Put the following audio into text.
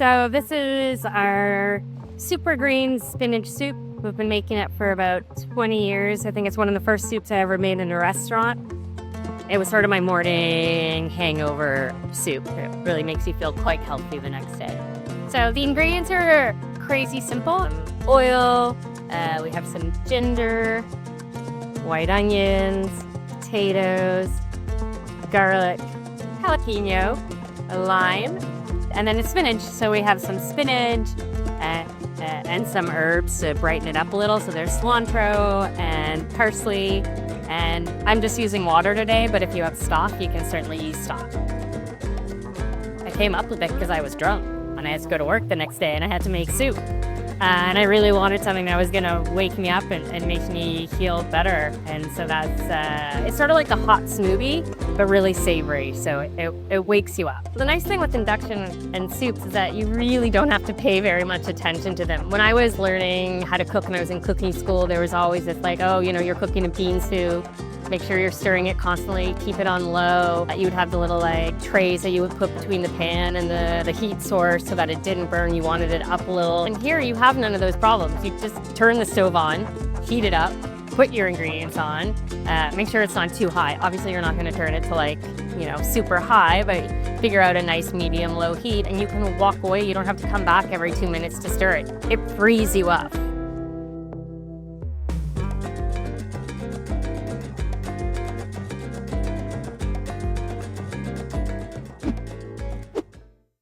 So this is our super green spinach soup. We've been making it for about 20 years. I think it's one of the first soups I ever made in a restaurant. It was sort of my morning hangover soup. It really makes you feel quite healthy the next day. So the ingredients are crazy simple. Oil, we have some ginger, white onions, potatoes, garlic, jalapeno, a lime, and then a spinach. So we have some spinach and some herbs to brighten it up a little. So there's cilantro and parsley, and I'm just using water today, but if you have stock, you can certainly use stock. I came up with it because I was drunk and I had to go to work the next day and I had to make soup. And I really wanted something that was going to wake me up and make me feel better. And so that's, it's sort of like a hot smoothie, but really savory. So it wakes you up. The nice thing with induction and soups is that you really don't have to pay very much attention to them. When I was learning how to cook and I was in cooking school, there was always this like, oh, you know, you're cooking a bean soup. Make sure you're stirring it constantly, keep it on low. You would have the little like trays that you would put between the pan and the heat source so that it didn't burn. You wanted it up a little. And here you have none of those problems. You just turn the stove on, heat it up, put your ingredients on, make sure it's not too high. Obviously you're not gonna turn it to like, you know, super high, but figure out a nice medium low heat and you can walk away. You don't have to come back every 2 minutes to stir it. It frees you up.